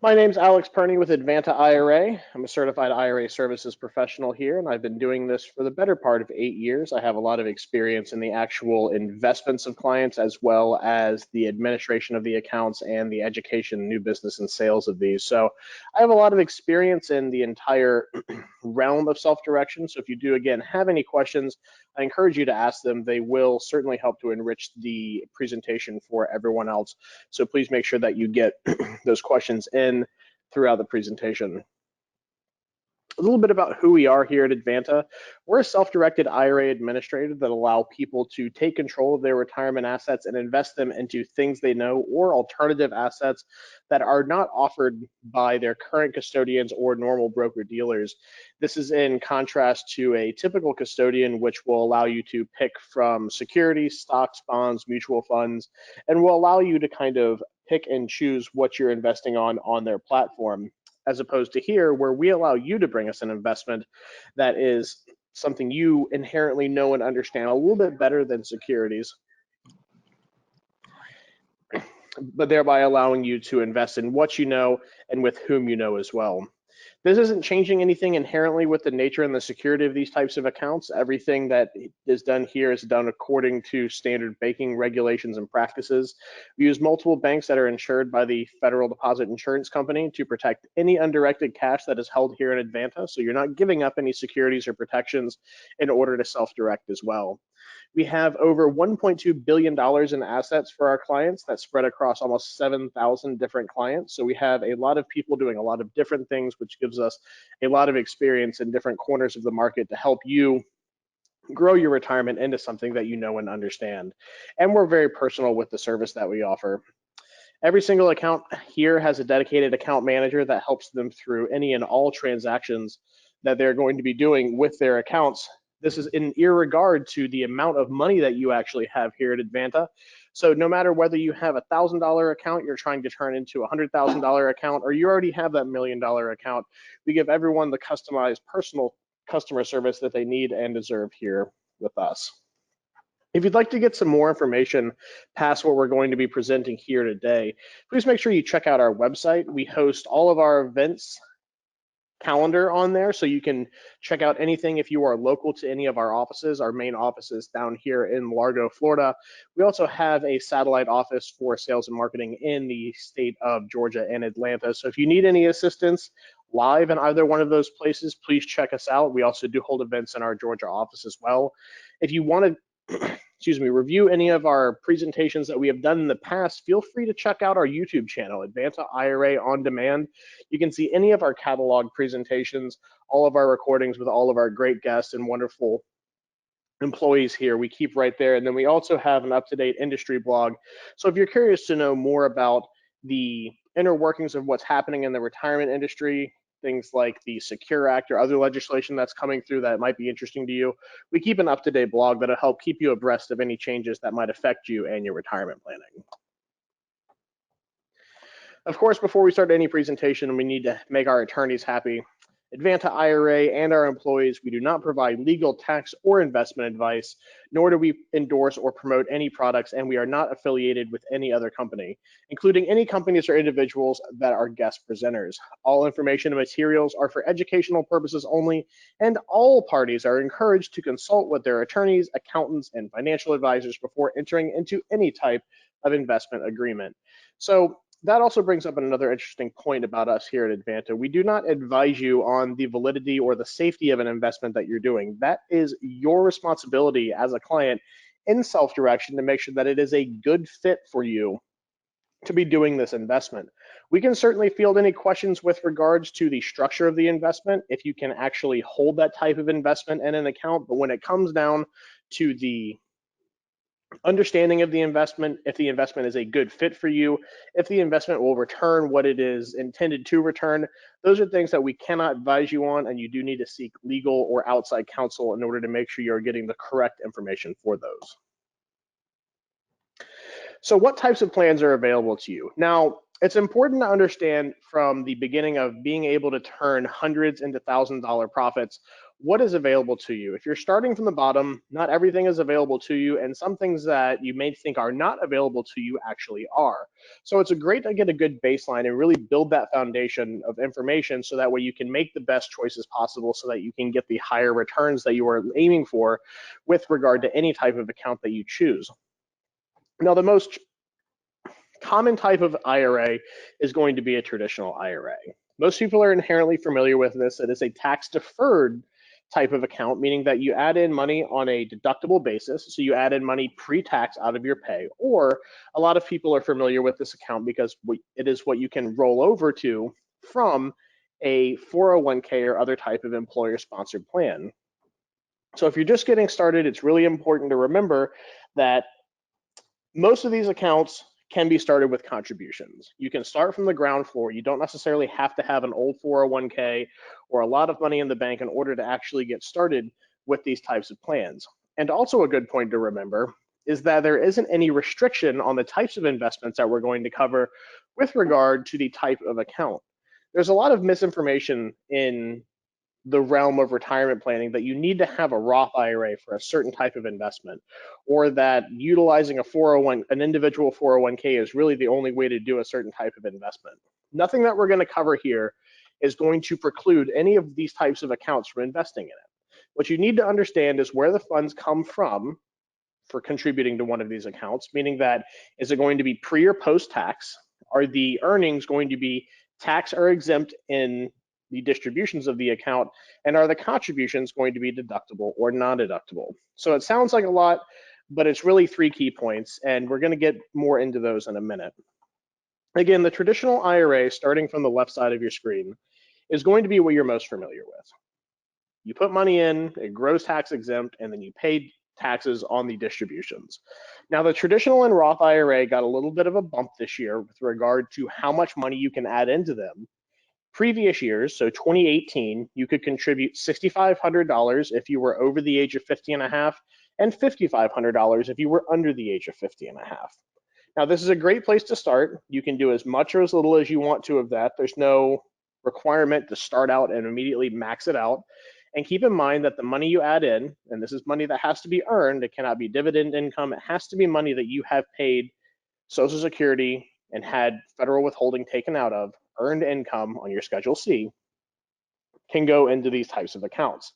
My name's Alex Perney with Advanta IRA. I'm a certified IRA services professional here, and I've been doing this for the better part of 8 years. I have a lot of experience in the actual investments of clients, as well as the administration of the accounts and the education, new business, and sales of these. So I have a lot of experience in the entire realm of self-direction. So if you do, again, have any questions, I encourage you to ask them. They will certainly help to enrich the presentation for everyone else. So please make sure that you get those questions in throughout the presentation. A little bit about who we are here at Advanta. We're a self-directed IRA administrator that allow people to take control of their retirement assets and invest them into things they know or alternative assets that are not offered by their current custodians or normal broker dealers. This is in contrast to a typical custodian, which will allow you to pick from securities, stocks, bonds, mutual funds, and will allow you to kind of pick and choose what you're investing on their platform, as opposed to here, where we allow you to bring us an investment that is something you inherently know and understand a little bit better than securities, but thereby allowing you to invest in what you know and with whom you know as well. This isn't changing anything inherently with the nature and the security of these types of accounts. Everything that is done here is done according to standard banking regulations and practices. We use multiple banks that are insured by the Federal Deposit Insurance Company to protect any undirected cash that is held here in Advanta, so you're not giving up any securities or protections in order to self-direct as well. We have over $1.2 billion in assets for our clients that spread across almost 7,000 different clients. So we have a lot of people doing a lot of different things, which gives us a lot of experience in different corners of the market to help you grow your retirement into something that you know and understand. And we're very personal with the service that we offer. Every single account here has a dedicated account manager that helps them through any and all transactions that they're going to be doing with their accounts. This is in regard to the amount of money that you actually have here at Advanta. So no matter whether you have a $1,000 account you're trying to turn into a $100,000 account, or you already have that $1 million account, we give everyone the customized personal customer service that they need and deserve here with us. If you'd like to get some more information past what we're going to be presenting here today, please make sure you check out our website. We host all of our events calendar on there, so you can check out anything if you are local to any of our offices. Our main office is down here in Largo, Florida. We also have a satellite office for sales and marketing in the state of Georgia and Atlanta. So if you need any assistance live in either one of those places, please check us out. We also do hold events in our Georgia office as well. If you want to review any of our presentations that we have done in the past, feel free to check out our YouTube channel, Advanta IRA On Demand. You can see any of our catalog presentations, all of our recordings with all of our great guests and wonderful employees here. We keep right there. And then we also have an up-to-date industry blog. So if you're curious to know more about the inner workings of what's happening in the retirement industry, things like the Secure Act or other legislation that's coming through that might be interesting to you, we keep an up-to-date blog that'll help keep you abreast of any changes that might affect you and your retirement planning. Of course, before we start any presentation, we need to make our attorneys happy. Advanta IRA and our employees, we do not provide legal, tax, or investment advice, nor do we endorse or promote any products, and we are not affiliated with any other company, including any companies or individuals that are guest presenters. All information and materials are for educational purposes only, and all parties are encouraged to consult with their attorneys, accountants, and financial advisors before entering into any type of investment agreement. So that also brings up another interesting point about us here at Advanta. We do not advise you on the validity or the safety of an investment that you're doing. That is your responsibility as a client in self-direction to make sure that it is a good fit for you to be doing this investment. We can certainly field any questions with regards to the structure of the investment, if you can actually hold that type of investment in an account, but when it comes down to the understanding of the investment, if the investment is a good fit for you, if the investment will return what it is intended to return, those are things that we cannot advise you on, and you do need to seek legal or outside counsel in order to make sure you're getting the correct information for those. So what types of plans are available to you? Now, it's important to understand from the beginning of being able to turn hundreds into $1,000 profits, what is available to you. If you're starting from the bottom, not everything is available to you, and some things that you may think are not available to you actually are. So it's great to get a good baseline and really build that foundation of information so that way you can make the best choices possible so that you can get the higher returns that you are aiming for with regard to any type of account that you choose. Now, the most common type of IRA is going to be a traditional IRA. Most people are inherently familiar with this. It is a tax deferred type of account, meaning that you add in money on a deductible basis. So you add in money pre-tax out of your pay, or a lot of people are familiar with this account because it is what you can roll over to from a 401k or other type of employer sponsored plan. So if you're just getting started, it's really important to remember that most of these accounts can be started with contributions. You can start from the ground floor. You don't necessarily have to have an old 401k or a lot of money in the bank in order to actually get started with these types of plans. And also a good point to remember is that there isn't any restriction on the types of investments that we're going to cover with regard to the type of account. There's a lot of misinformation in the realm of retirement planning that you need to have a Roth IRA for a certain type of investment, or that utilizing an individual 401k is really the only way to do a certain type of investment. Nothing that we're going to cover here is going to preclude any of these types of accounts from investing in it. What you need to understand is where the funds come from for contributing to one of these accounts, meaning that is it going to be pre or post tax? Are the earnings going to be tax or exempt in the distributions of the account, and are the contributions going to be deductible or non-deductible? So it sounds like a lot, but it's really 3 key points, and we're going to get more into those in a minute. Again, the traditional IRA, starting from the left side of your screen, is going to be what you're most familiar with. You put money in, it grows tax exempt, and then you pay taxes on the distributions. Now, the traditional and Roth IRA got a little bit of a bump this year with regard to how much money you can add into them. Previous years, so 2018, you could contribute $6,500 if you were over the age of 50 and a half, and $5,500 if you were under the age of 50 and a half. Now, this is a great place to start. You can do as much or as little as you want to of that. There's no requirement to start out and immediately max it out. And keep in mind that the money you add in, and this is money that has to be earned, it cannot be dividend income, it has to be money that you have paid Social Security and had federal withholding taken out of, earned income on your Schedule C, can go into these types of accounts.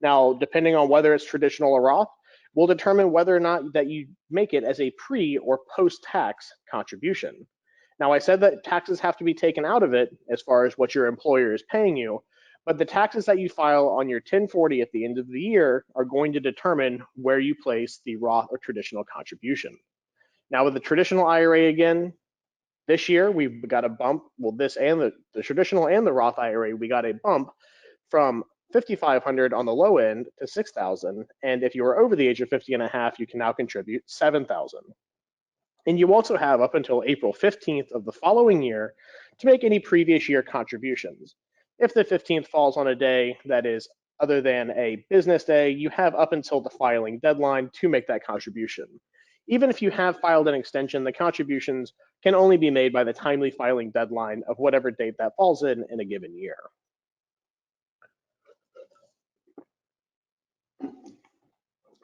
Now, depending on whether it's traditional or Roth, will determine whether or not that you make it as a pre or post-tax contribution. Now, I said that taxes have to be taken out of it as far as what your employer is paying you, but the taxes that you file on your 1040 at the end of the year are going to determine where you place the Roth or traditional contribution. Now, with the traditional IRA again, this year we've got a bump, well, this and the traditional and the Roth IRA, we got a bump from $5,500 on the low end to $6,000. And if you are over the age of 50 and a half, you can now contribute $7,000. And you also have up until April 15th of the following year to make any previous year contributions. If the 15th falls on a day that is other than a business day, you have up until the filing deadline to make that contribution. Even if you have filed an extension, the contributions can only be made by the timely filing deadline of whatever date that falls in a given year.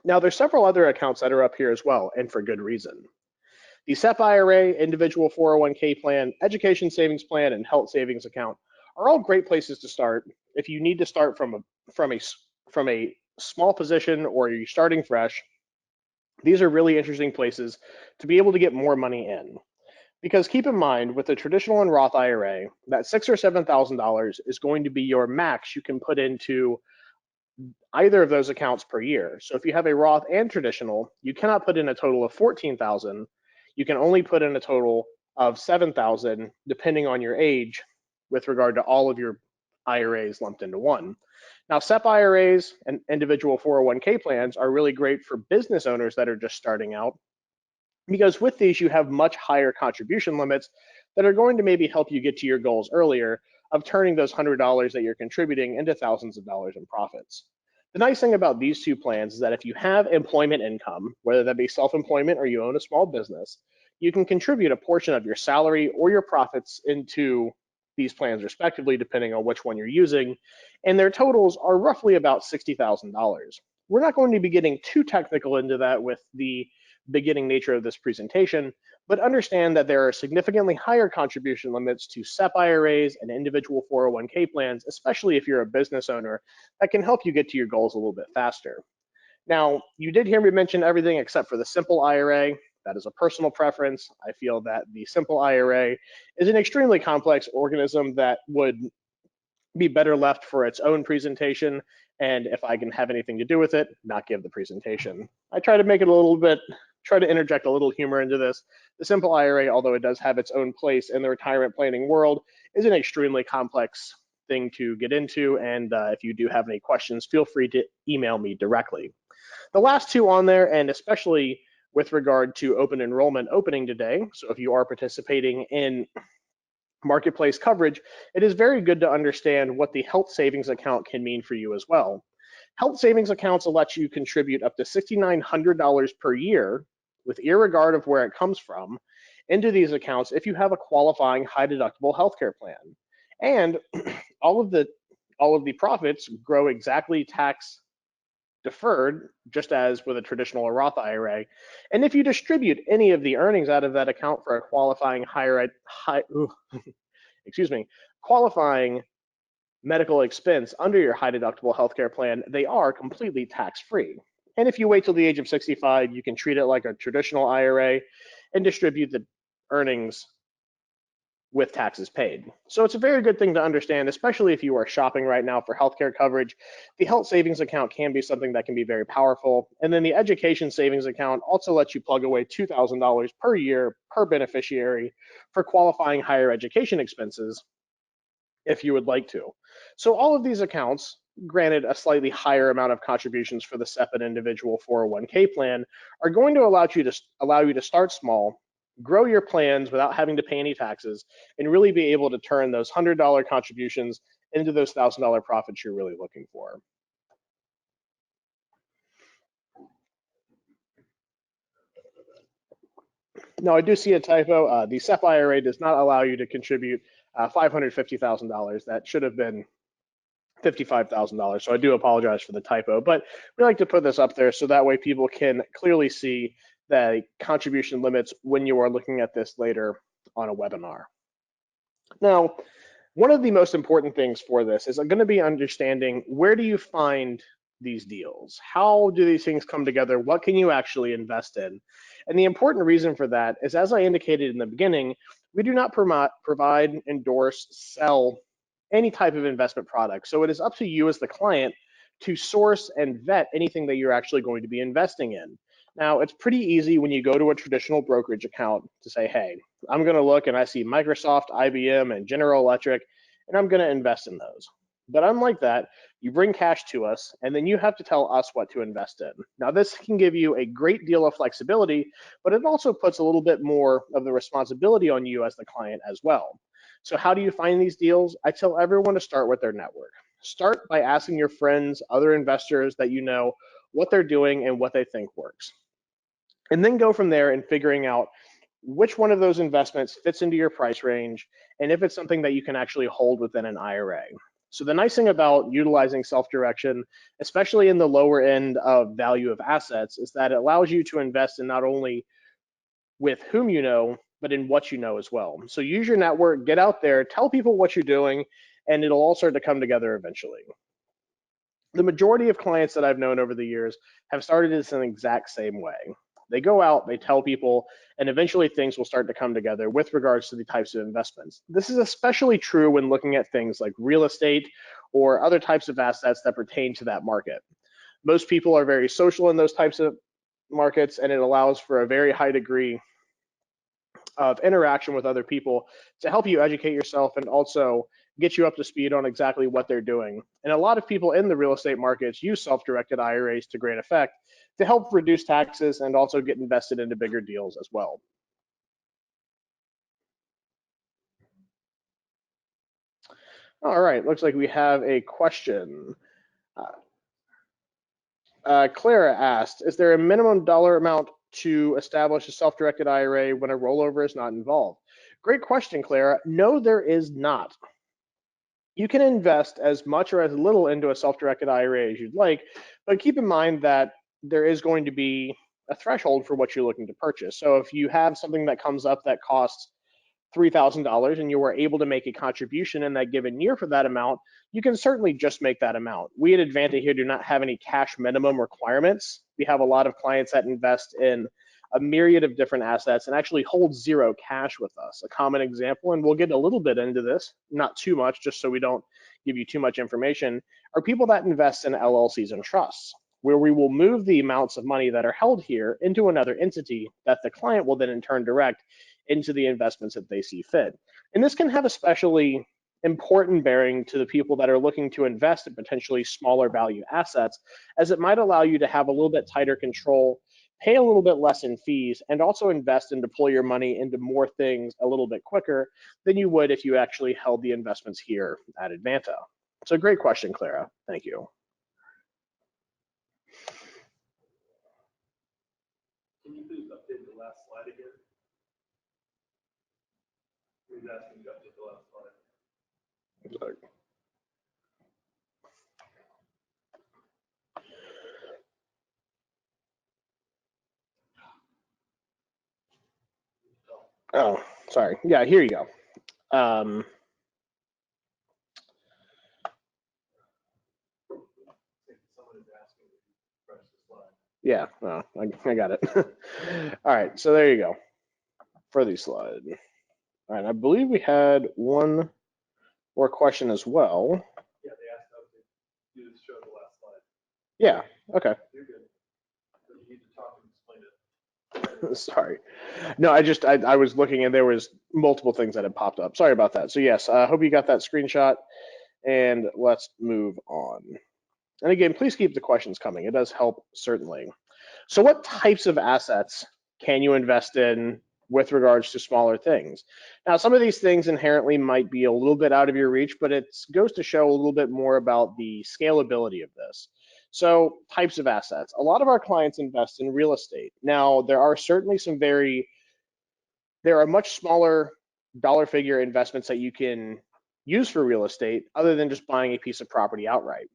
Now, there's several other accounts that are up here as well, and for good reason. The SEP IRA, individual 401k plan, education savings plan, and health savings account are all great places to start if you need to start from a small position or you're starting fresh. These are really interesting places to be able to get more money in. Because keep in mind, with the traditional and Roth IRA, that $6,000 or $7,000 is going to be your max you can put into either of those accounts per year. So if you have a Roth and traditional, you cannot put in a total of $14,000. You can only put in a total of $7,000, depending on your age, with regard to all of your IRAs lumped into one. Now, SEP IRAs and individual 401k plans are really great for business owners that are just starting out, because with these, you have much higher contribution limits that are going to maybe help you get to your goals earlier of turning those $100 that you're contributing into thousands of dollars in profits. The nice thing about these two plans is that if you have employment income, whether that be self-employment or you own a small business, you can contribute a portion of your salary or your profits into these plans respectively, depending on which one you're using, and their totals are roughly about $60,000. We're not going to be getting too technical into that with the beginning nature of this presentation, but understand that there are significantly higher contribution limits to SEP IRAs and individual 401k plans, especially if you're a business owner, that can help you get to your goals a little bit faster. Now, you did hear me mention everything except for the simple IRA. That is a personal preference. I feel that the simple IRA is an extremely complex organism that would be better left for its own presentation, and if I can have anything to do with it, not give the presentation. I try to make it a little bit, try to interject a little humor into this. The simple IRA, although it does have its own place in the retirement planning world, is an extremely complex thing to get into, and if you do have any questions, feel free to email me directly. The last two on there, and especially with regard to open enrollment opening today, so if you are participating in marketplace coverage, it is very good to understand what the health savings account can mean for you as well. Health savings accounts will let you contribute up to $6,900 per year, with irregard of where it comes from, into these accounts if you have a qualifying high deductible healthcare plan. And all of the profits grow exactly tax deferred, just as with a traditional Roth IRA. And if you distribute any of the earnings out of that account for a qualifying qualifying medical expense under your high deductible healthcare plan, they are completely tax-free. And if you wait till the age of 65, you can treat it like a traditional IRA and distribute the earnings with taxes paid. So it's a very good thing to understand, especially if you are shopping right now for healthcare coverage. The health savings account can be something that can be very powerful. And then the education savings account also lets you plug away $2,000 per year per beneficiary for qualifying higher education expenses if you would like to. So all of these accounts, granted a slightly higher amount of contributions for the SEP and individual 401k plan, are going to allow you to start small, grow your plans without having to pay any taxes, and really be able to turn those $100 contributions into those $1,000 profits you're really looking for. Now, I do see a typo. The SEP IRA does not allow you to contribute $550,000. That should have been $55,000. So I do apologize for the typo, but we like to put this up there so that way people can clearly see the contribution limits when you are looking at this later on a webinar. Now, one of the most important things for this is going to be understanding, where do you find these deals? How do these things come together? What can you actually invest in? And the important reason for that is, as I indicated in the beginning, we do not provide, endorse, sell any type of investment product. So it is up to you as the client to source and vet anything that you're actually going to be investing in. Now, it's pretty easy when you go to a traditional brokerage account to say, hey, I'm going to look and I see Microsoft, IBM, and General Electric, and I'm going to invest in those. But unlike that, you bring cash to us, and then you have to tell us what to invest in. Now, this can give you a great deal of flexibility, but it also puts a little bit more of the responsibility on you as the client as well. So how do you find these deals? I tell everyone to start with their network. Start by asking your friends, other investors that you know, what they're doing and what they think works. And then go from there and figuring out which one of those investments fits into your price range, and if it's something that you can actually hold within an IRA. So the nice thing about utilizing self-direction, especially in the lower end of value of assets, is that it allows you to invest in not only with whom you know, but in what you know as well. So use your network, get out there, tell people what you're doing, and it'll all start to come together eventually. The majority of clients that I've known over the years have started this in the exact same way. They go out, they tell people, and eventually things will start to come together with regards to the types of investments. This is especially true when looking at things like real estate or other types of assets that pertain to that market. Most people are very social in those types of markets, and it allows for a very high degree of interaction with other people to help you educate yourself and also get you up to speed on exactly what they're doing. And a lot of people in the real estate markets use self-directed IRAs to great effect to help reduce taxes and also get invested into bigger deals as well. All right, looks like we have a question. Clara asked, is there a minimum dollar amount to establish a self-directed IRA when a rollover is not involved? Great question, Clara. No, there is not. You can invest as much or as little into a self-directed IRA as you'd like, but keep in mind that there is going to be a threshold for what you're looking to purchase. So if you have something that comes up that costs $3,000 and you were able to make a contribution in that given year for that amount, you can certainly just make that amount. We at Advanta here do not have any cash minimum requirements. We have a lot of clients that invest in a myriad of different assets and actually hold zero cash with us. A common example, and we'll get a little bit into this, not too much, just so we don't give you too much information, are people that invest in LLCs and trusts, where we will move the amounts of money that are held here into another entity that the client will then in turn direct into the investments that they see fit. And this can have especially important bearing to the people that are looking to invest in potentially smaller value assets, as it might allow you to have a little bit tighter control, pay a little bit less in fees, and also invest and deploy your money into more things a little bit quicker than you would if you actually held the investments here at Advanta. So great question, Clara. Thank you. Can you please update the last slide again? He's asking to update the last slide. Oh, sorry. Yeah, here you go. Yeah, no, I got it. All right, so there you go for the slide. All right, I believe we had one more question as well. Yeah, they asked us to do show the last slide. Yeah, okay. You're good. But you need to talk and explain it. Sorry. No, I was looking and there was multiple things that had popped up. Sorry about that. So yes, I hope you got that screenshot, and let's move on. And again, please keep the questions coming. It does help, certainly. So what types of assets can you invest in with regards to smaller things? Now, some of these things inherently might be a little bit out of your reach, but it goes to show a little bit more about the scalability of this. So types of assets. A lot of our clients invest in real estate. Now, there are certainly there are much smaller dollar figure investments that you can use for real estate other than just buying a piece of property outright.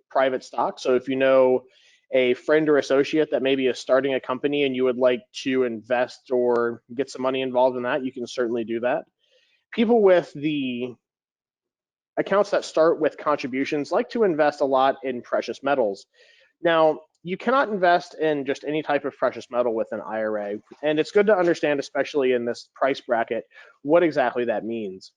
Private stock. So if you know a friend or associate that maybe is starting a company and you would like to invest or get some money involved in that, you can certainly do that. People with the accounts that start with contributions like to invest a lot in precious metals. Now, you cannot invest in just any type of precious metal with an IRA, and it's good to understand, especially in this price bracket, what exactly that means.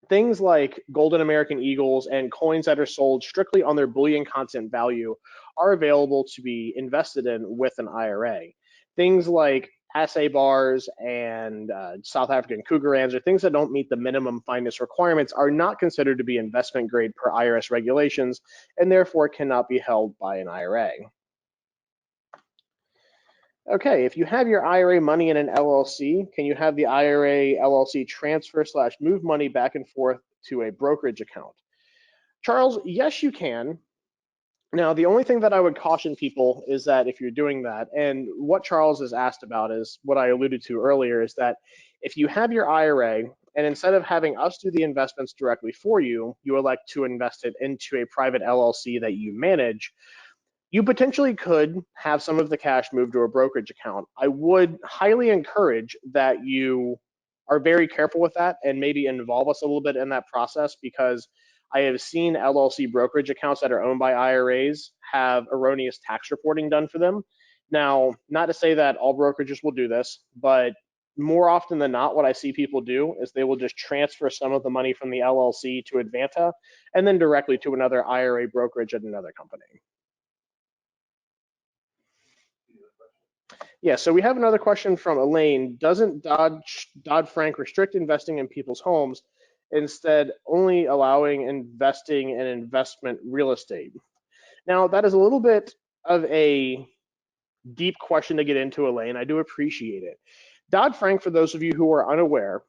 Things like golden American Eagles and coins that are sold strictly on their bullion constant value are available to be invested in with an IRA. Things like assay bars and South African Cougarans, or things that don't meet the minimum fineness requirements, are not considered to be investment grade per IRS regulations and therefore cannot be held by an IRA. Okay, if you have your IRA money in an LLC, can you have the IRA LLC transfer / move money back and forth to a brokerage account? Charles, yes, you can. Now, the only thing that I would caution people is that if you're doing that, and what Charles has asked about is what I alluded to earlier, is that if you have your IRA and instead of having us do the investments directly for you, you elect to invest it into a private LLC that you manage, you potentially could have some of the cash moved to a brokerage account. I would highly encourage that you are very careful with that and maybe involve us a little bit in that process, because I have seen LLC brokerage accounts that are owned by IRAs have erroneous tax reporting done for them. Now, not to say that all brokerages will do this, but more often than not, what I see people do is they will just transfer some of the money from the LLC to Advanta and then directly to another IRA brokerage at another company. Yeah, so we have another question from Elaine. Doesn't DoddFrank restrict investing in people's homes, instead only allowing investing in investment real estate? Now, that is a little bit of a deep question to get into, Elaine. I do appreciate it. DoddFrank, for those of you who are unaware,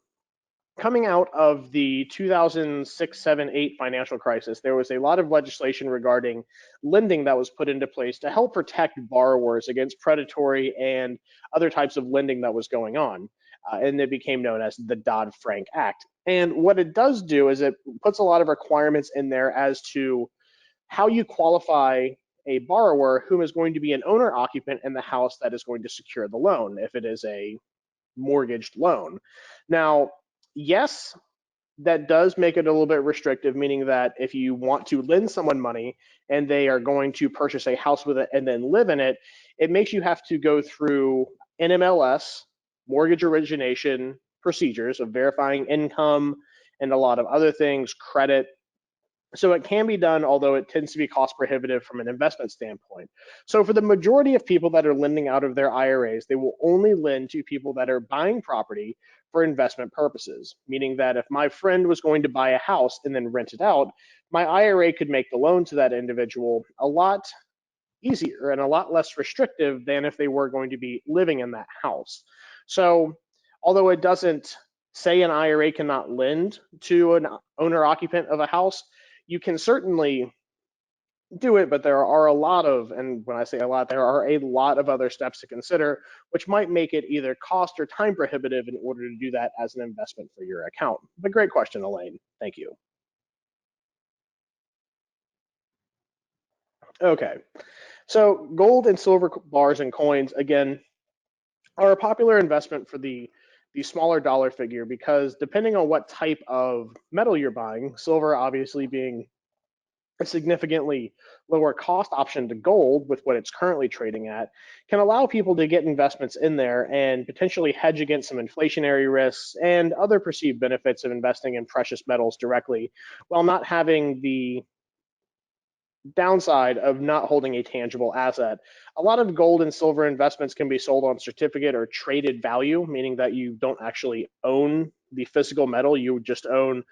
coming out of the 2006, 7, 8 financial crisis, there was a lot of legislation regarding lending that was put into place to help protect borrowers against predatory and other types of lending that was going on. and it became known as the Dodd-Frank Act. And what it does do is it puts a lot of requirements in there as to how you qualify a borrower who is going to be an owner occupant in the house that is going to secure the loan if it is a mortgaged loan. Now, yes, that does make it a little bit restrictive, meaning that if you want to lend someone money and they are going to purchase a house with it and then live in it, it makes you have to go through NMLS, mortgage origination procedures of verifying income and a lot of other things, credit. So it can be done, although it tends to be cost prohibitive from an investment standpoint. So for the majority of people that are lending out of their IRAs, they will only lend to people that are buying property for investment purposes, meaning that if my friend was going to buy a house and then rent it out, my IRA could make the loan to that individual a lot easier and a lot less restrictive than if they were going to be living in that house. So although it doesn't say an IRA cannot lend to an owner occupant of a house, you can certainly do it, but there are a lot of, and when I say a lot, there are a lot of other steps to consider, which might make it either cost or time prohibitive in order to do that as an investment for your account. But great question, Elaine. Thank you. Okay, so gold and silver bars and coins, again, are a popular investment for the smaller dollar figure because depending on what type of metal you're buying, silver obviously being a significantly lower cost option to gold with what it's currently trading at, can allow people to get investments in there and potentially hedge against some inflationary risks and other perceived benefits of investing in precious metals directly while not having the downside of not holding a tangible asset. A lot of gold and silver investments can be sold on certificate or traded value, meaning that you don't actually own the physical metal, you just own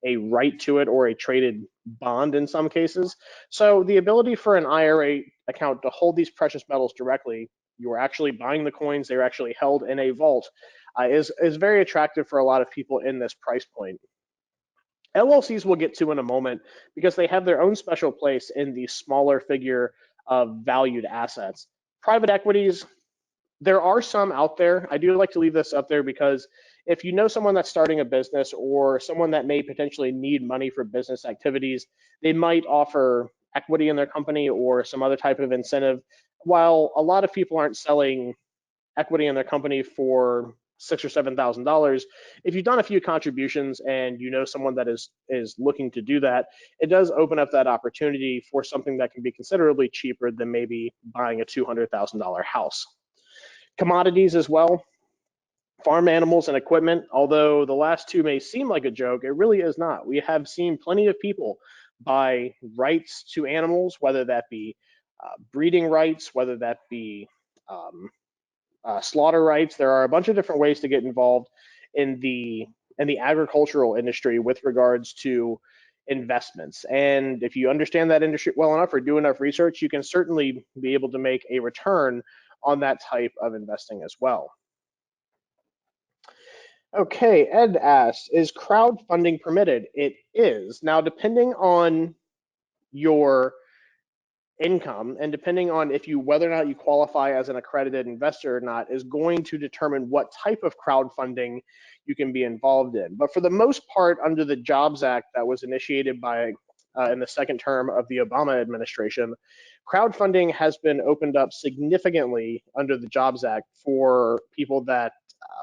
a right to it or a traded bond in some cases. So the ability for an IRA account to hold these precious metals directly, you are actually buying the coins, they're actually held in a vault, is very attractive for a lot of people in this price point. LLCs we'll get to in a moment because they have their own special place in the smaller figure of valued assets. Private equities, there are some out there. I do like to leave this up there because if you know someone that's starting a business or someone that may potentially need money for business activities, they might offer equity in their company or some other type of incentive. While a lot of people aren't selling equity in their company for $6,000 or $7,000, if you've done a few contributions and you know someone that is looking to do that, it does open up that opportunity for something that can be considerably cheaper than maybe buying a $200,000 house. Commodities as well, farm animals and equipment, although the last two may seem like a joke, it really is not. We have seen plenty of people buy rights to animals, whether that be breeding rights, whether that be slaughter rights. There are a bunch of different ways to get involved in the agricultural industry with regards to investments. And if you understand that industry well enough or do enough research, you can certainly be able to make a return on that type of investing as well. Okay, Ed asks, is crowdfunding permitted? It is. Now, depending on your income and depending on if you whether or not you qualify as an accredited investor or not is going to determine what type of crowdfunding you can be involved in. But for the most part, under the Jobs Act that was initiated by in the second term of the Obama administration, crowdfunding has been opened up significantly under the Jobs Act for people that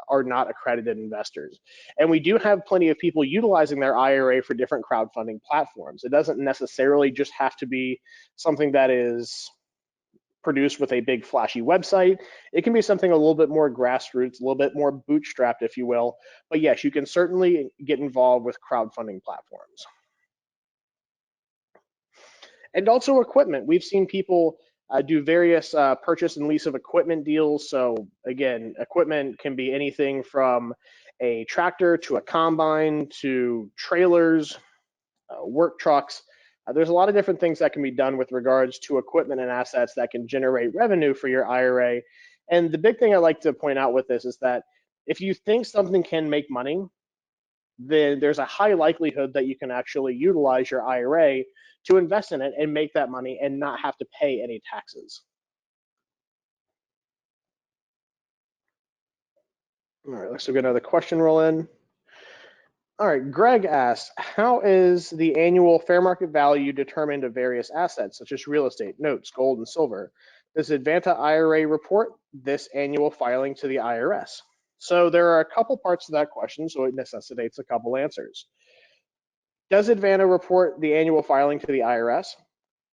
are not accredited investors. And we do have plenty of people utilizing their IRA for different crowdfunding platforms. It doesn't necessarily just have to be something that is produced with a big flashy website. It can be something a little bit more grassroots, a little bit more bootstrapped, if you will. But yes, you can certainly get involved with crowdfunding platforms. And also equipment. We've seen people do various purchase and lease of equipment deals. So again, equipment can be anything from a tractor to a combine to trailers, work trucks. There's a lot of different things that can be done with regards to equipment and assets that can generate revenue for your IRA. And the big thing I like to point out with this is that if you think something can make money, then there's a high likelihood that you can actually utilize your IRA to invest in it and make that money and not have to pay any taxes. All right, let's get another question roll in. All right, Greg asks, how is the annual fair market value determined of various assets, such as real estate, notes, gold, and silver? Does Advanta IRA report this annual filing to the IRS? So there are a couple parts to that question, so it necessitates a couple answers. Does Advanta report the annual filing to the IRS?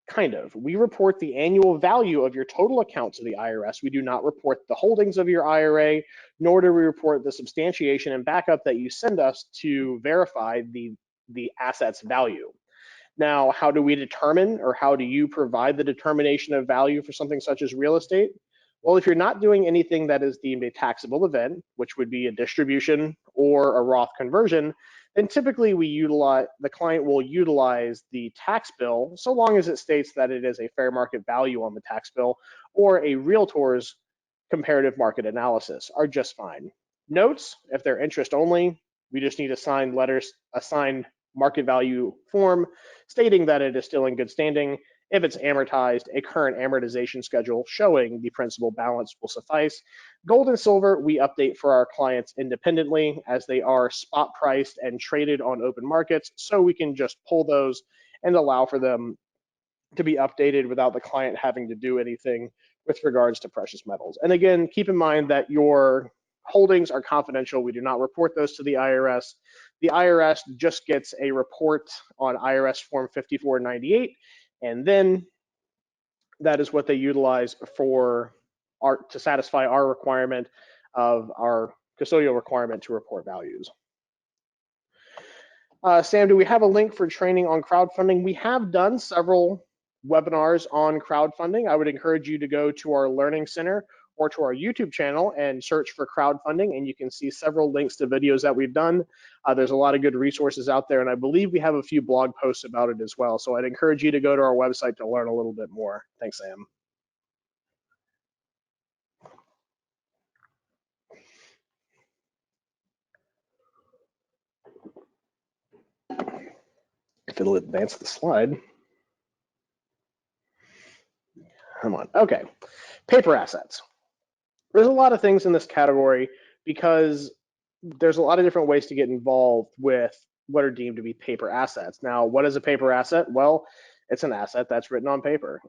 Kind of. We report the annual value of your total account to the IRS. We do not report the holdings of your IRA, nor do we report the substantiation and backup that you send us to verify the asset's value. Now, how do we determine, or how do you provide the determination of value for something such as real estate? Well, if you're not doing anything that is deemed a taxable event, which would be a distribution or a Roth conversion, then typically the client will utilize the tax bill so long as it states that it is a fair market value on the tax bill, or a realtor's comparative market analysis are just fine. Notes, if they're interest only, we just need a signed market value form stating that it is still in good standing. If it's amortized, a current amortization schedule showing the principal balance will suffice. Gold and silver, we update for our clients independently as they are spot priced and traded on open markets, so we can just pull those and allow for them to be updated without the client having to do anything with regards to precious metals. And again, keep in mind that your holdings are confidential. We do not report those to the IRS. The IRS just gets a report on IRS Form 5498, and then that is what they utilize to satisfy our requirement of our custodial requirement to report values. Sam, do we have a link for training on crowdfunding? We have done several webinars on crowdfunding. I would encourage you to go to our Learning Center or to our YouTube channel and search for crowdfunding, and you can see several links to videos that we've done. There's a lot of good resources out there, and I believe we have a few blog posts about it as well. So I'd encourage you to go to our website to learn a little bit more. Thanks, Sam. If it'll advance the slide. Come on. Okay. Paper assets. There's a lot of things in this category because there's a lot of different ways to get involved with what are deemed to be paper assets. Now, what is a paper asset? Well, it's an asset that's written on paper.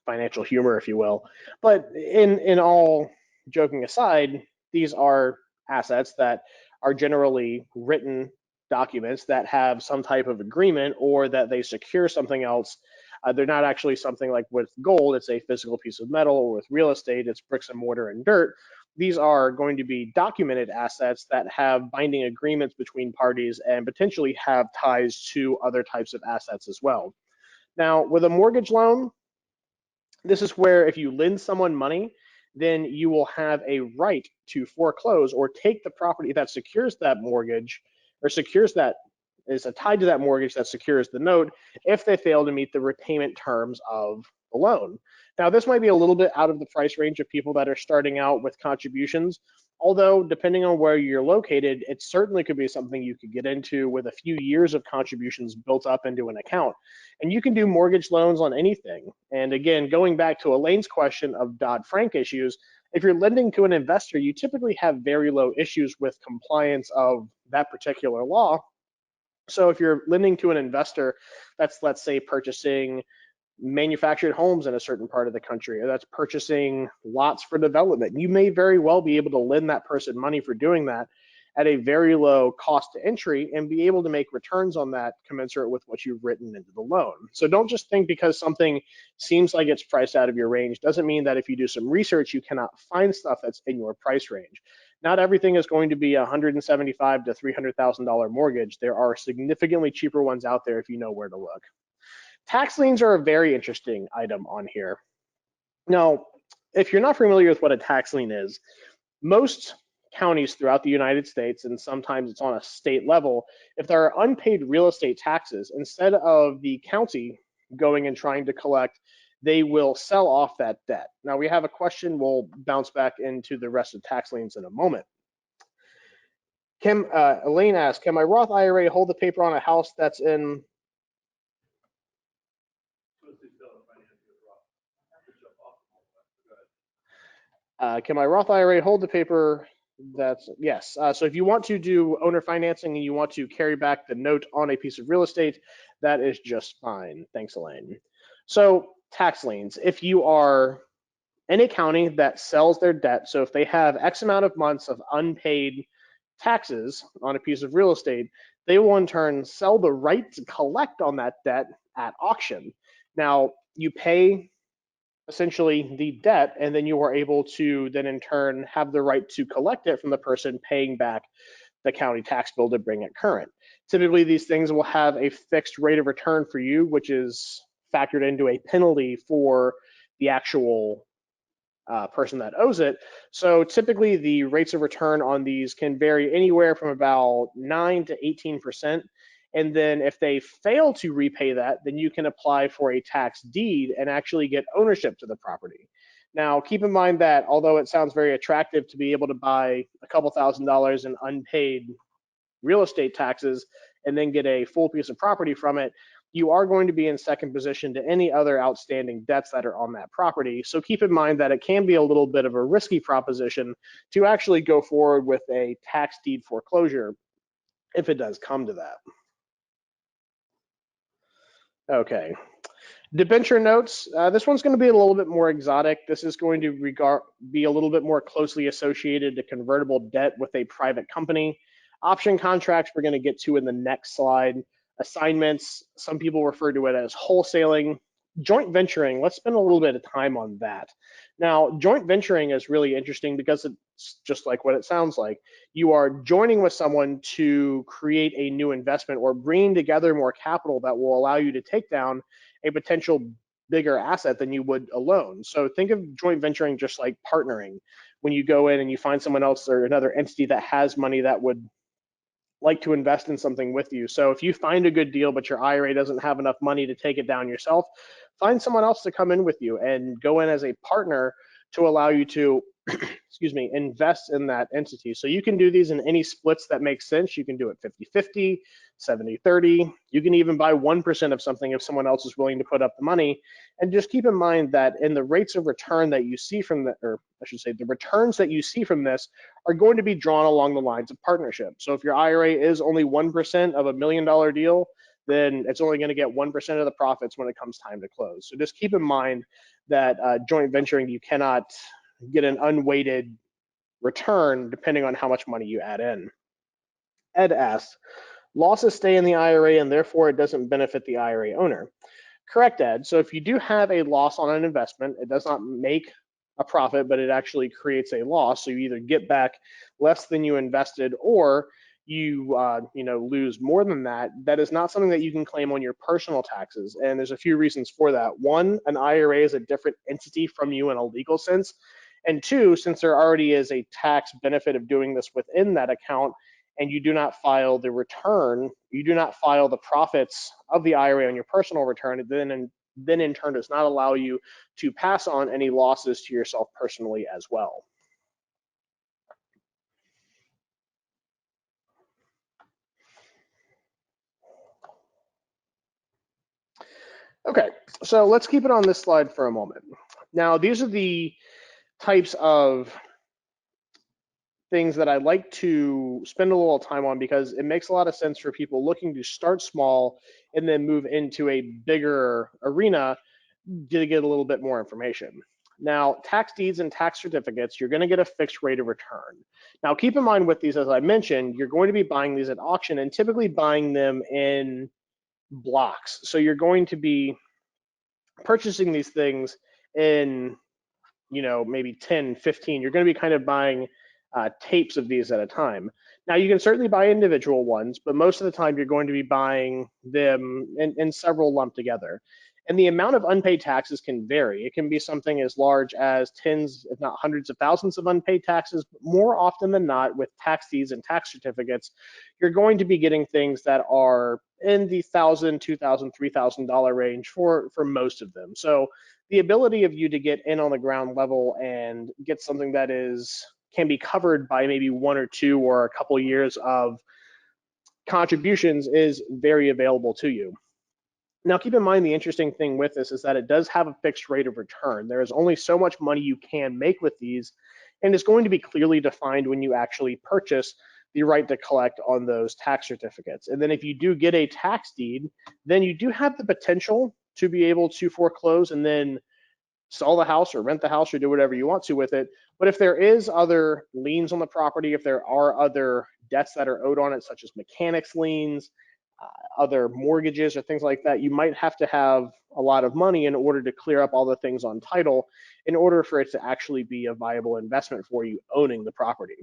Financial humor, if you will. But in all joking aside, these are assets that are generally written documents that have some type of agreement or that they secure something else. They're not actually something like with gold, it's a physical piece of metal, or with real estate, it's bricks and mortar and dirt. These are going to be documented assets that have binding agreements between parties and potentially have ties to other types of assets as well. Now, with a mortgage loan, this is where if you lend someone money, then you will have a right to foreclose or take the property that secures that mortgage or secures that is tied to that mortgage that secures the note if they fail to meet the repayment terms of the loan. Now, this might be a little bit out of the price range of people that are starting out with contributions, although depending on where you're located, it certainly could be something you could get into with a few years of contributions built up into an account. And you can do mortgage loans on anything. And again, going back to Elaine's question of DoddFrank issues, if you're lending to an investor, you typically have very low issues with compliance of that particular law. So if you're lending to an investor that's, let's say, purchasing manufactured homes in a certain part of the country, or that's purchasing lots for development, you may very well be able to lend that person money for doing that at a very low cost to entry and be able to make returns on that commensurate with what you've written into the loan. So don't just think because something seems like it's priced out of your range doesn't mean that if you do some research, you cannot find stuff that's in your price range. Not everything is going to be a $175,000 to $300,000 mortgage. There are significantly cheaper ones out there if you know where to look. Tax liens are a very interesting item on here. Now, if you're not familiar with what a tax lien is, most counties throughout the United States, and sometimes it's on a state level, if there are unpaid real estate taxes, instead of the county going and trying to collect, they will sell off that debt. Now, we have a question. We'll bounce back into the rest of tax liens in a moment. Elaine asks, can my Roth IRA hold the paper on a house that's in can my Roth IRA hold the paper Yes. So if you want to do owner financing and you want to carry back the note on a piece of real estate, that is just fine. Thanks, Elaine. So tax liens. If you are any county that sells their debt, so if they have X amount of months of unpaid taxes on a piece of real estate, they will in turn sell the right to collect on that debt at auction. Now, you pay essentially the debt, and then you are able to then in turn have the right to collect it from the person paying back the county tax bill to bring it current. Typically, these things will have a fixed rate of return for you, which is factored into a penalty for the actual person that owes it. So typically the rates of return on these can vary anywhere from about 9 to 18%. And then if they fail to repay that, then you can apply for a tax deed and actually get ownership to the property. Now, keep in mind that although it sounds very attractive to be able to buy a couple $1,000s in unpaid real estate taxes and then get a full piece of property from it, you are going to be in second position to any other outstanding debts that are on that property. So keep in mind that it can be a little bit of a risky proposition to actually go forward with a tax deed foreclosure if it does come to that. Okay. Debenture notes. This one's going to be a little bit more exotic. This is going to be a little bit more closely associated to convertible debt with a private company. Option contracts we're going to get to in the next slide. Assignments, some people refer to it as wholesaling. Joint venturing, let's spend a little bit of time on that. Now, joint venturing is really interesting because it's just like what it sounds like. You are joining with someone to create a new investment or bringing together more capital that will allow you to take down a potential bigger asset than you would alone. So think of joint venturing just like partnering. When you go in and you find someone else or another entity that has money that would like to invest in something with you. So if you find a good deal, but your IRA doesn't have enough money to take it down yourself, find someone else to come in with you and go in as a partner to allow you to excuse me, invest in that entity. So you can do these in any splits that make sense. You can do it 50-50, 70-30. You can even buy 1% of something if someone else is willing to put up the money. And just keep in mind that in the rates of return that you see from the, or I should say, the returns that you see from this are going to be drawn along the lines of partnership. So if your IRA is only 1% of $1 million deal, then it's only going to get 1% of the profits when it comes time to close. So just keep in mind that joint venturing, you cannot get an unweighted return depending on how much money you add in. Ed asks, losses stay in the IRA and therefore it doesn't benefit the IRA owner. Correct, Ed. So if you do have a loss on an investment, it does not make a profit, but it actually creates a loss. So you either get back less than you invested or you lose more than that. That is not something that you can claim on your personal taxes. And there's a few reasons for that. One, an IRA is a different entity from you in a legal sense. And two, since there already is a tax benefit of doing this within that account, and you do not file the return, you do not file the profits of the IRA on your personal return, then in turn does not allow you to pass on any losses to yourself personally as well. Okay, so let's keep it on this slide for a moment. Now, these are the types of things that I like to spend a little time on because it makes a lot of sense for people looking to start small and then move into a bigger arena to get a little bit more information. Now, tax deeds and tax certificates, you're going to get a fixed rate of return. Now, keep in mind with these, as I mentioned, you're going to be buying these at auction and typically buying them in blocks. So you're going to be purchasing these things in, maybe 10, 15. You're going to be kind of buying tapes of these at a time. Now, you can certainly buy individual ones, but most of the time you're going to be buying them in several lumped together. And the amount of unpaid taxes can vary. It can be something as large as tens, if not hundreds of thousands of unpaid taxes. But more often than not, with tax deeds and tax certificates, you're going to be getting things that are in the $1,000, $2,000, $3,000 range for most of them. So the ability of you to get in on the ground level and get something that can be covered by maybe 1 or 2 or a couple years of contributions is very available to you. Now, keep in mind the interesting thing with this is that it does have a fixed rate of return. There is only so much money you can make with these, and it's going to be clearly defined when you actually purchase the right to collect on those tax certificates. And then if you do get a tax deed, then you do have the potential to be able to foreclose and then sell the house or rent the house or do whatever you want to with it. But if there is other liens on the property, if there are other debts that are owed on it, such as mechanics liens, other mortgages or things like that, you might have to have a lot of money in order to clear up all the things on title in order for it to actually be a viable investment for you owning the property.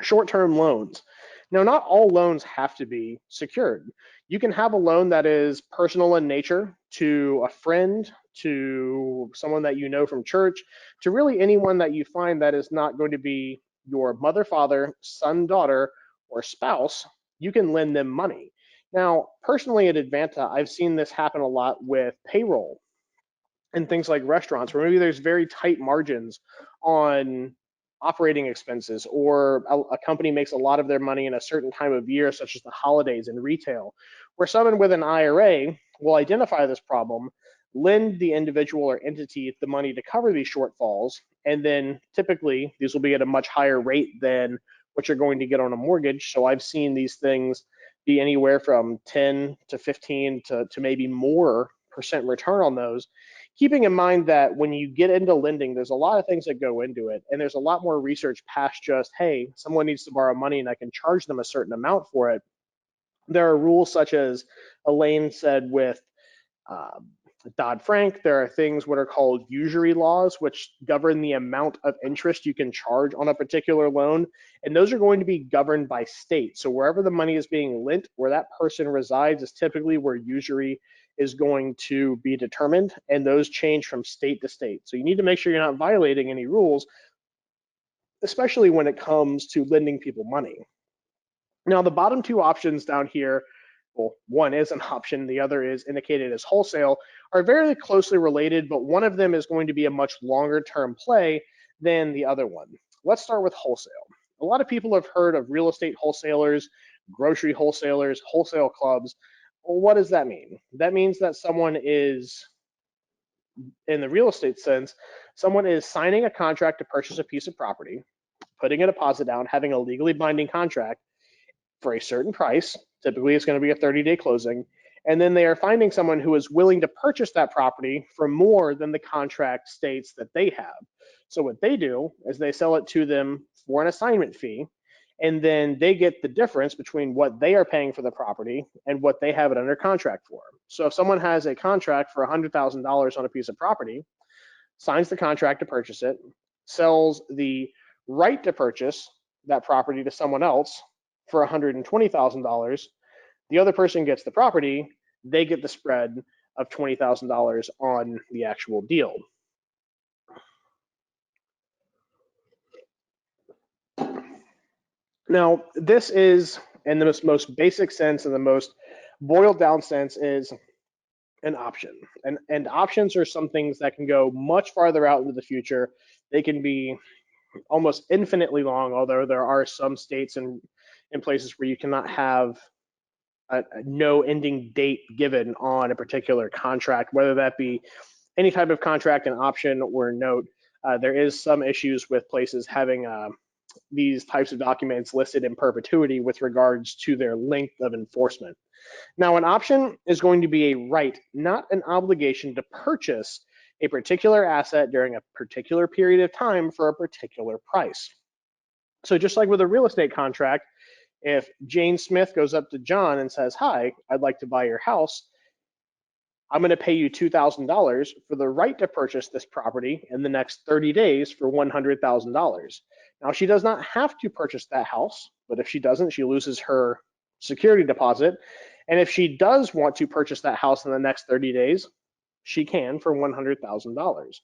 Short-term loans. Now, not all loans have to be secured. You can have a loan that is personal in nature to a friend, to someone that you know from church, to really anyone that you find that is not going to be your mother, father, son, daughter, or spouse. You can lend them money. Now, personally at Advanta, I've seen this happen a lot with payroll and things like restaurants, where maybe there's very tight margins on operating expenses, or a company makes a lot of their money in a certain time of year, such as the holidays in retail, where someone with an IRA will identify this problem, lend the individual or entity the money to cover these shortfalls, and then typically these will be at a much higher rate than what you're going to get on a mortgage. So I've seen these things be anywhere from 10 to 15 to maybe more percent return on those, keeping in mind that when you get into lending, there's a lot of things that go into it, and there's a lot more research past just, hey, someone needs to borrow money and I can charge them a certain amount for it. There are rules such as Elaine said with uh, DoddFrank. There are things what are called usury laws, which govern the amount of interest you can charge on a particular loan, and those are going to be governed by state. So wherever the money is being lent, where that person resides is typically where usury is going to be determined, and those change from state to state. So you need to make sure you're not violating any rules, especially when it comes to lending people money. Now, the bottom two options down here, well, one is an option, the other is indicated as wholesale, are very closely related, but one of them is going to be a much longer term play than the other one. Let's start with wholesale. A lot of people have heard of real estate wholesalers, grocery wholesalers, wholesale clubs. Well, what does that mean? That means that someone is, in the real estate sense, someone is signing a contract to purchase a piece of property, putting a deposit down, having a legally binding contract for a certain price. Typically, it's going to be a 30-day closing. And then they are finding someone who is willing to purchase that property for more than the contract states that they have. So what they do is they sell it to them for an assignment fee, and then they get the difference between what they are paying for the property and what they have it under contract for. So if someone has a contract for $100,000 on a piece of property, signs the contract to purchase it, sells the right to purchase that property to someone else for $120,000, the other person gets the property, they get the spread of $20,000 on the actual deal. Now, this is, in the most basic sense and the most boiled down sense, is an option. And options are some things that can go much farther out into the future. They can be almost infinitely long, although there are some states and in places where you cannot have a no ending date given on a particular contract, whether that be any type of contract, an option, or a note. There is some issues with places having these types of documents listed in perpetuity with regards to their length of enforcement. Now, an option is going to be a right, not an obligation to purchase a particular asset during a particular period of time for a particular price. So just like with a real estate contract, if Jane Smith goes up to John and says, "Hi, I'd like to buy your house. I'm going to pay you $2,000 for the right to purchase this property in the next 30 days for $100,000. Now, she does not have to purchase that house, but if she doesn't, she loses her security deposit. And if she does want to purchase that house in the next 30 days, she can for $100,000.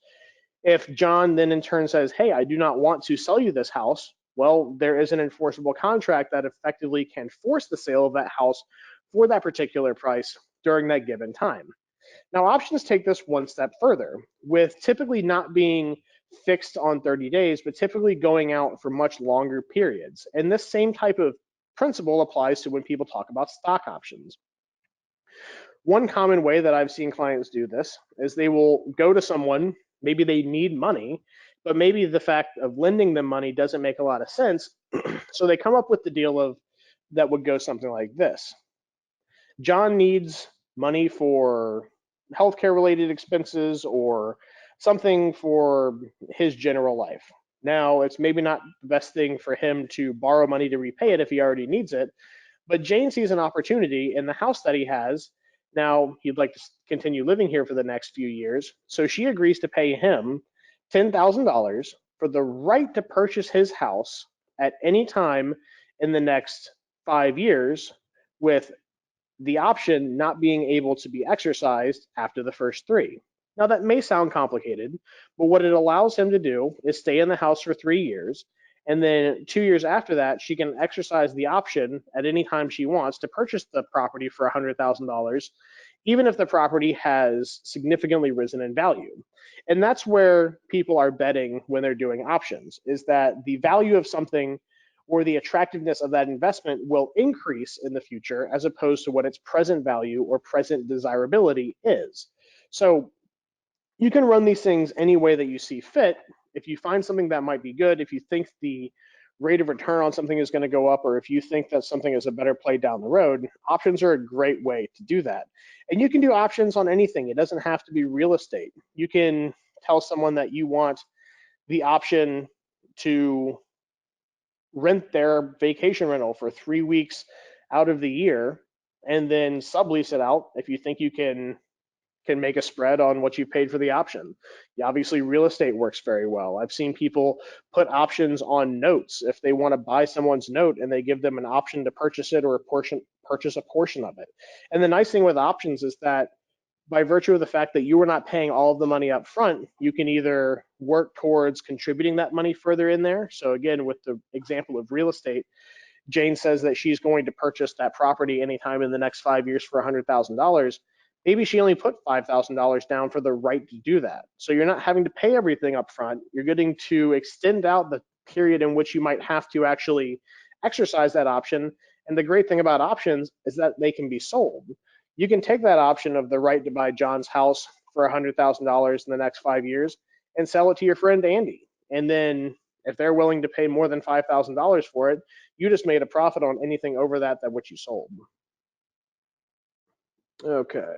If John then in turn says, "Hey, I do not want to sell you this house," well, there is an enforceable contract that effectively can force the sale of that house for that particular price during that given time. Now, options take this one step further, with typically not being fixed on 30 days, but typically going out for much longer periods. And this same type of principle applies to when people talk about stock options. One common way that I've seen clients do this is they will go to someone Maybe they need money, but maybe the fact of lending them money doesn't make a lot of sense. So they come up with the deal of that would go something like this. John needs money for healthcare related expenses or something for his general life. Now, it's maybe not the best thing for him to borrow money to repay it if he already needs it, but Jane sees an opportunity in the house that he has. Now, he'd like to continue living here for the next few years, so she agrees to pay him $10,000 for the right to purchase his house at any time in the next 5 years, with the option not being able to be exercised after the first three. Now, that may sound complicated, but what it allows him to do is stay in the house for 3 years. And then 2 years after that, she can exercise the option at any time she wants to purchase the property for $100,000, even if the property has significantly risen in value. And that's where people are betting when they're doing options, is that the value of something or the attractiveness of that investment will increase in the future as opposed to what its present value or present desirability is. So you can run these things any way that you see fit. If you find something that might be good, if you think the rate of return on something is going to go up, or if you think that something is a better play down the road, options are a great way to do that. And you can do options on anything. It doesn't have to be real estate. You can tell someone that you want the option to rent their vacation rental for 3 weeks out of the year and then sublease it out if you think you can make a spread on what you paid for the option. Yeah, obviously, real estate works very well. I've seen people put options on notes if they want to buy someone's note and they give them an option to purchase it or purchase a portion of it. And the nice thing with options is that by virtue of the fact that you are not paying all of the money up front, you can either work towards contributing that money further in there. So again, with the example of real estate, Jane says that she's going to purchase that property anytime in the next 5 years for $100,000. Maybe she only put $5,000 down for the right to do that. So you're not having to pay everything up front. You're getting to extend out the period in which you might have to actually exercise that option. And the great thing about options is that they can be sold. You can take that option of the right to buy John's house for $100,000 in the next 5 years and sell it to your friend Andy. And then if they're willing to pay more than $5,000 for it, you just made a profit on anything over that which you sold. Okay.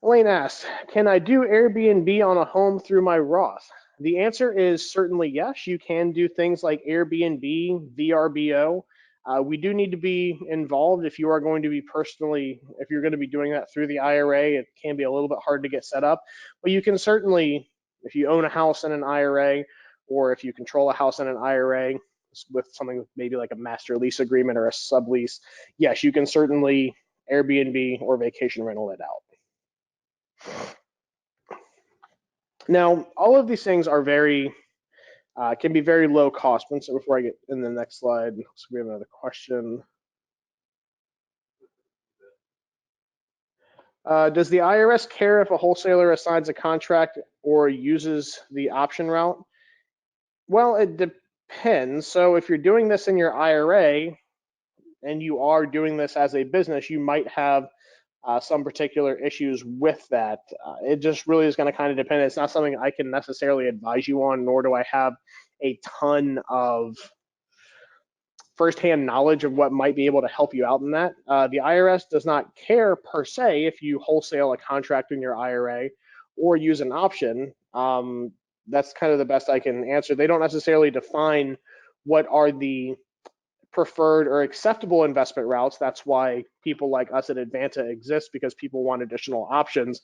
Elaine asks, can I do Airbnb on a home through my Roth? The answer is certainly yes. You can do things like Airbnb, VRBO. We do need to be involved if you are going to be if you're going to be doing that through the IRA. It can be a little bit hard to get set up, but you can certainly, if you own a house in an IRA, or if you control a house in an IRA with something maybe like a master lease agreement or a sublease, yes, you can certainly Airbnb or vacation rental it out. Now, all of these things are can be very low cost. So before I get in the next slide, so we have another question. Does the IRS care if a wholesaler assigns a contract or uses the option route? Well, it depends. So if you're doing this in your IRA and you are doing this as a business, you might have some particular issues with that. It just really is going to kind of depend. It's not something I can necessarily advise you on, nor do I have a ton of firsthand knowledge of what might be able to help you out in that. The IRS does not care per se if you wholesale a contract in your IRA or use an option. That's kind of the best I can answer. They don't necessarily define what are the preferred or acceptable investment routes. That's why people like us at Advanta exist, because people want additional options.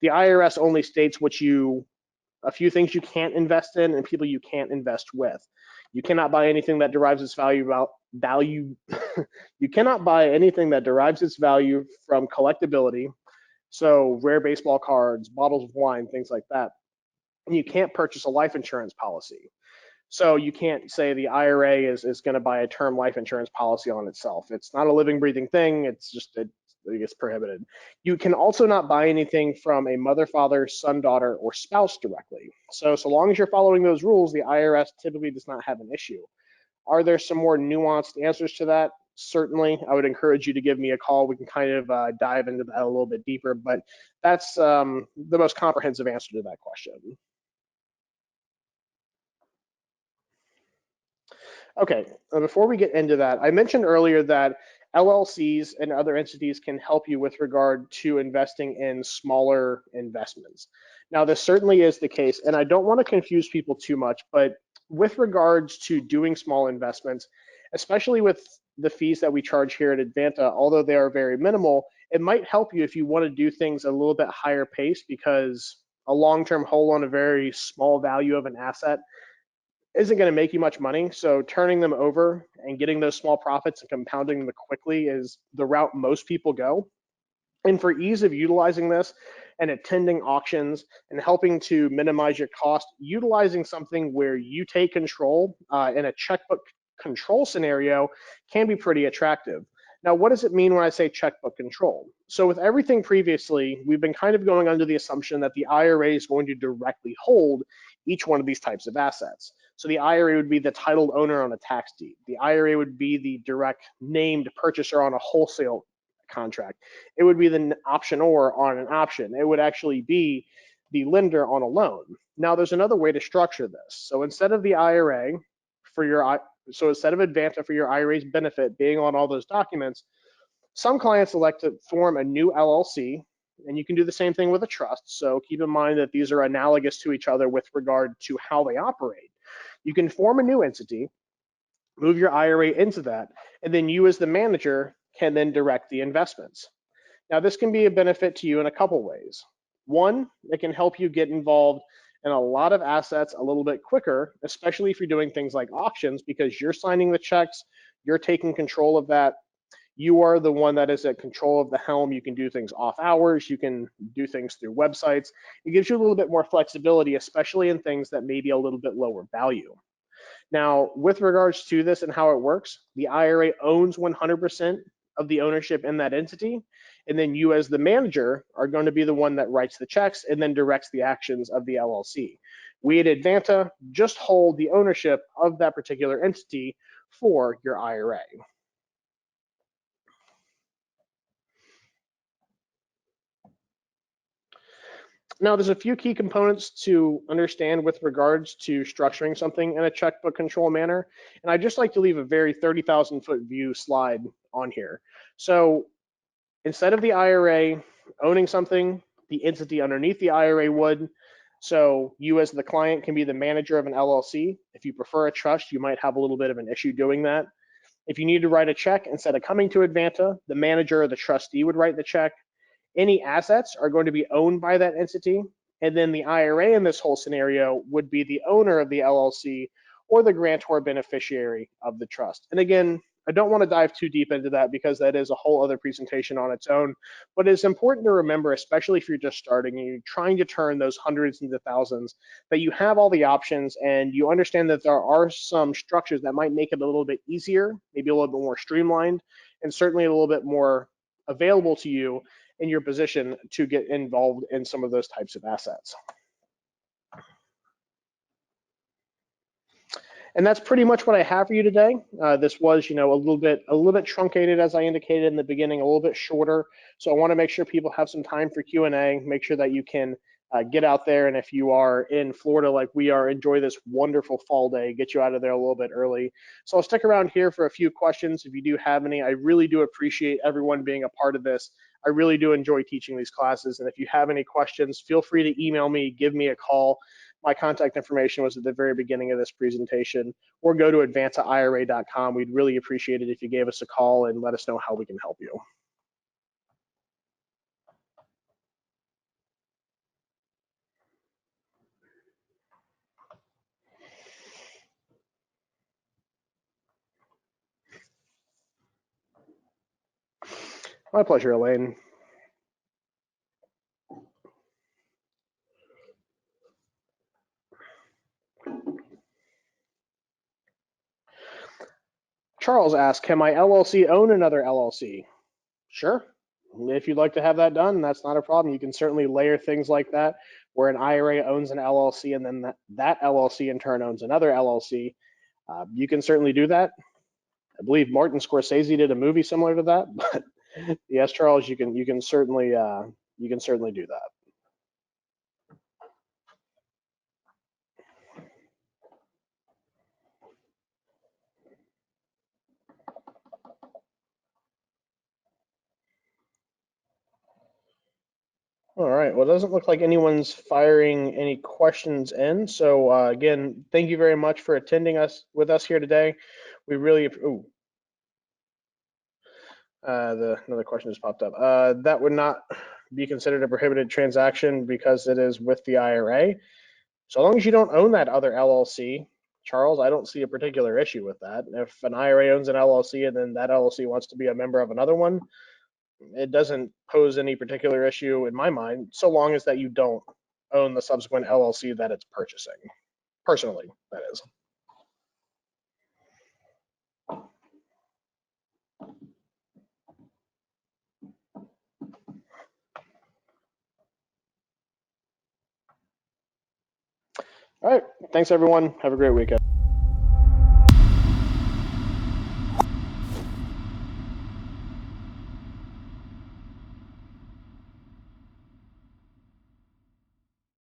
The IRS only states a few things you can't invest in and people you can't invest with. You cannot buy anything that derives its value. You cannot buy anything that derives its value from collectability. So rare baseball cards, bottles of wine, things like that. And you can't purchase a life insurance policy. So you can't say the IRA is going to buy a term life insurance policy on itself. It's not a living, breathing thing. It's just, it's prohibited. You can also not buy anything from a mother, father, son, daughter, or spouse directly. So long as you're following those rules, the IRS typically does not have an issue. Are there some more nuanced answers to that? certainly I would encourage you to give me a call. We can kind of dive into that a little bit deeper, but that's the most comprehensive answer to that question. Okay, before we get into that, I mentioned earlier that LLCs and other entities can help you with regard to investing in smaller investments. Now, this certainly is the case, and I don't want to confuse people too much, but with regards to doing small investments, especially with the fees that we charge here at Advanta, although they are very minimal, it might help you if you want to do things a little bit higher pace, because a long-term hold on a very small value of an asset isn't going to make you much money. So turning them over and getting those small profits and compounding them quickly is the route most people go. And for ease of utilizing this and attending auctions and helping to minimize your cost, utilizing something where you take control in a checkbook control scenario can be pretty attractive. Now, what does it mean when I say checkbook control? So with everything previously, we've been kind of going under the assumption that the IRA is going to directly hold each one of these types of assets. So the IRA would be the titled owner on a tax deed. The IRA would be the direct named purchaser on a wholesale contract. It would be the optionor on an option. It would actually be the lender on a loan. Now, there's another way to structure this. So instead of the IRA for your, so instead of Advanta for your IRA's benefit being on all those documents, some clients elect to form a new LLC, and you can do the same thing with a trust. So keep in mind that these are analogous to each other with regard to how they operate. You can form a new entity, move your IRA into that, and then you as the manager can then direct the investments. Now, this can be a benefit to you in a couple ways. One, it can help you get involved in a lot of assets a little bit quicker, especially if you're doing things like auctions, because you're signing the checks, you're taking control of that. You are the one that is at control of the helm. You can do things off hours. You can do things through websites. It gives you a little bit more flexibility, especially in things that may be a little bit lower value. Now, with regards to this and how it works, the IRA owns 100% of the ownership in that entity, and then you as the manager are going to be the one that writes the checks and then directs the actions of the LLC. We at Advanta just hold the ownership of that particular entity for your IRA. Now, there's a few key components to understand with regards to structuring something in a checkbook control manner, and I'd just like to leave a very 30,000 foot view slide on here. So instead of the IRA owning something, the entity underneath the IRA would. So you as the client can be the manager of an LLC. If you prefer a trust, you might have a little bit of an issue doing that. If you need to write a check, instead of coming to Advanta, the manager or the trustee would write the check. Any assets are going to be owned by that entity, and then the IRA in this whole scenario would be the owner of the LLC or the grantor beneficiary of the trust. And again, I don't want to dive too deep into that because that is a whole other presentation on its own, but it's important to remember, especially if you're just starting and you're trying to turn those hundreds into thousands, that you have all the options and you understand that there are some structures that might make it a little bit easier, maybe a little bit more streamlined, and certainly a little bit more available to you in your position to get involved in some of those types of assets. And that's pretty much what I have for you today. This was, a little bit truncated, as I indicated in the beginning, a little bit shorter. So I want to make sure people have some time for Q&A. Make sure that you can get out there, and if you are in Florida like we are, enjoy this wonderful fall day. Get you out of there a little bit early. So I'll stick around here for a few questions if you do have any. I really do appreciate everyone being a part of this. I really do enjoy teaching these classes, and if you have any questions, feel free to email me, give me a call. My contact information was at the very beginning of this presentation, or go to advantaira.com. We'd really appreciate it if you gave us a call and let us know how we can help you. My pleasure, Elaine. Charles asked, can my LLC own another LLC? Sure. If you'd like to have that done, that's not a problem. You can certainly layer things like that, where an IRA owns an LLC and then that LLC in turn owns another LLC. You can certainly do that. I believe Martin Scorsese did a movie similar to that, but yes, Charles, you can certainly do that. All right. Well, it doesn't look like anyone's firing any questions in. So again, thank you very much for attending us with us here today. We really. Ooh, another question just popped up. That would not be considered a prohibited transaction because it is with the IRA. So long as you don't own that other LLC, Charles, I don't see a particular issue with that. If an IRA owns an LLC and then that LLC wants to be a member of another one, it doesn't pose any particular issue in my mind, so long as that you don't own the subsequent LLC that it's purchasing. Personally, that is. All right. Thanks, everyone. Have a great weekend.